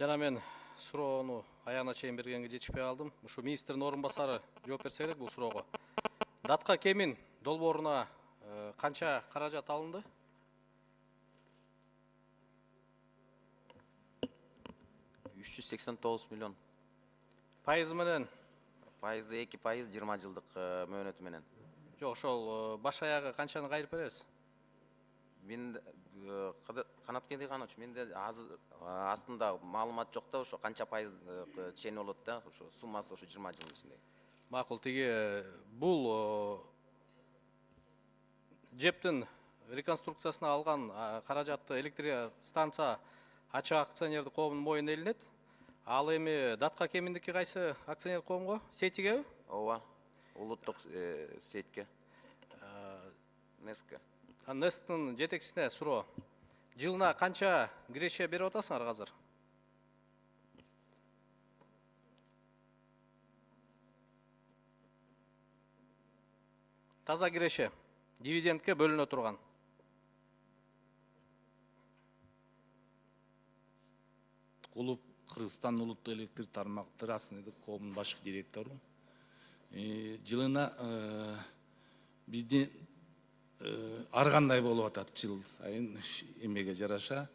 Жана мен суроону аягына чейин бергенге жетишпей калдым. Ушу министрдин орун басары жооп берсе керек бул суроого. Датка кемин долбооруна канча каражат алынды? $389 миллион. Пайызы менен? Пайызы 2%, 20 жылдык мөөнөтү менен. Жок, ошол баш аягы канчаны кайрып беребиз? Мен канат кенди каныч, менде астында маалымат жок да, ошо канча пайыз чейин болот да, ошо суммасы ошо 20 жылдын ичинде. Макул, тиги бул жептин реконструкциясына алган каражатты электр станция ачык акционердик коомдун моюнуна илинет. Ал эми Датка кеминдики кайсы акционердик коомго? Сетигеби? Ооба, улуттук сетке. Неске. Несттин жетекчисине суроо. Жылына канча киреше берип атасыңар азыр? Таза киреше, дивидендке бөлүнө турган. Кулуп Кыргызстан улуттук электр тармактары акционердик коомунун башкы директору. Жылына биздин ар кандай болуп атат жыл сайын эмеге жараша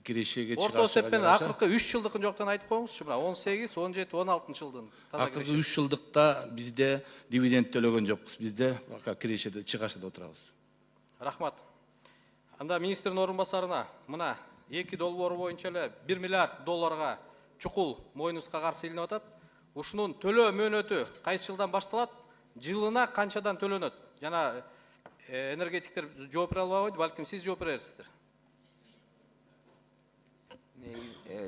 кирешеге чыгышка Орто эсеппен акыркы 3 жылдыкын жоктон айтып коюңузчу, мына 18, 17, 16 жылдын таза киреше. акыркы 3 жылдыкта бизде дивиденд төлөгөн жокпуз. Бизде бака кирешеде чыгашада отурабыз. Рахмат. Анда министрдин орун басарына мына 2 долбоору боюнча эле 1 миллиард долларга чукул мойнуска каршы илинип атат. Ушунун төлөө мөөнөтү кайсы жылдан башталат? Жылына канчадан төлөнөт? Жана энергетиктер жооп бере албай койду, балким сиз жооп берерсиздер.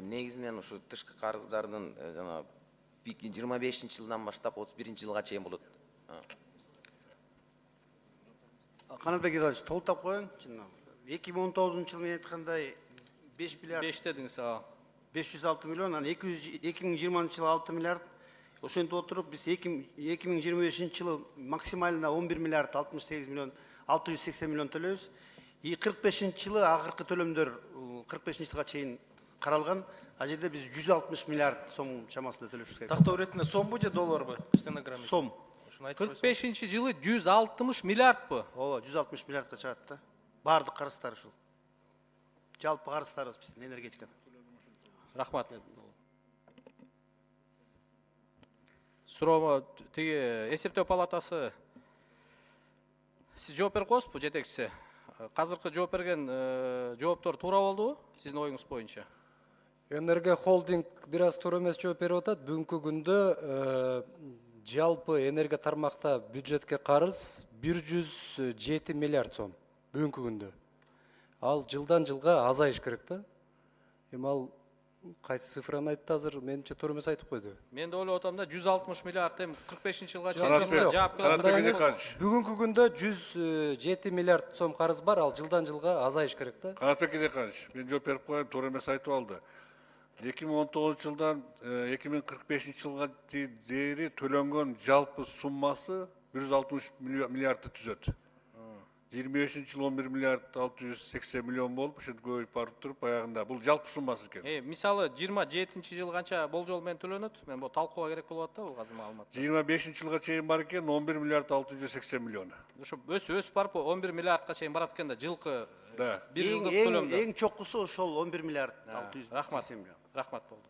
Негизинен ушу тышкы карыздардын жана 25-жылдан баштап 31-жылга чейин болот. Канатбек Игоревич, толуктап коеюн. 2019-жылы мен айткандай 5 миллиард 5 дедиңиз, 506 миллион, анан 2020-жылы 6 миллиард. Ошентип отуруп биз 2025-жылы максималына 11 миллиард 68 миллион 680 миллион төлөйбүз. 45-жылы акыркы төлөмдөр 45-жылга чейин каралган. А жерде биз 160 миллиард сом чамасында төлөшүбүз керек. Тактоо иретинде сомбу же долларбы? Стенограмма. Сом. 45-жылы 160 миллиардбы? Ооба, 160 миллиардка чыгат да. Бардык карыздар ушул. Жалпы карыздарыбыз биздин энергетикада. Рахмат. Суроо тиги эсептөө палатасы сиз жооп берип коесузбу, жетекчиси? Азыркы жооп берген жооптор туура болдубу сиздин оюңуз боюнча? Энерго холдинг бир аз туура эмес жооп берип атат. Бүгүнкү күндө жалпы энерго тармакта бюджетке карыз 107 миллиард сом бүгүнкү күндө. Ал жылдан жылга азайыш керек да. Эми ал кайсы цифраны айтты азыр, менимче туура эмес айтып койду. Мен да ойлоп атам да 160 миллиард эми 45-жылга Бүгүнкү күндө 107 миллиард сом карыз бар, ал жылдан жылга азайыш керек да. Канатбек Идеканович, мен жооп берип коеюн, туура эмес айтып алды. 2019-жылдан 2045-жылга дейин төлөнгөн жалпы суммасы 160 миллиардты түзөт. 25-жыл 11 миллиард 680 миллион болуп, ошентип көбөйүп барып туруп, аягында бул жалпы суммасы экен. Мисалы 27-жылы канча болжол менен төлөнөт? Мен бул талкууга керек болуп атат да, бул азыр маалымат. 25-жылга чейин бар экен 11 миллиард 680 миллион. Ошо өсүп барып 11 миллиардка чейин барат экен да, жылкы Да. бир жылдык төлөмдө. Эң чокусу ошол 11 миллиард 680 миллион. Рахмат болду.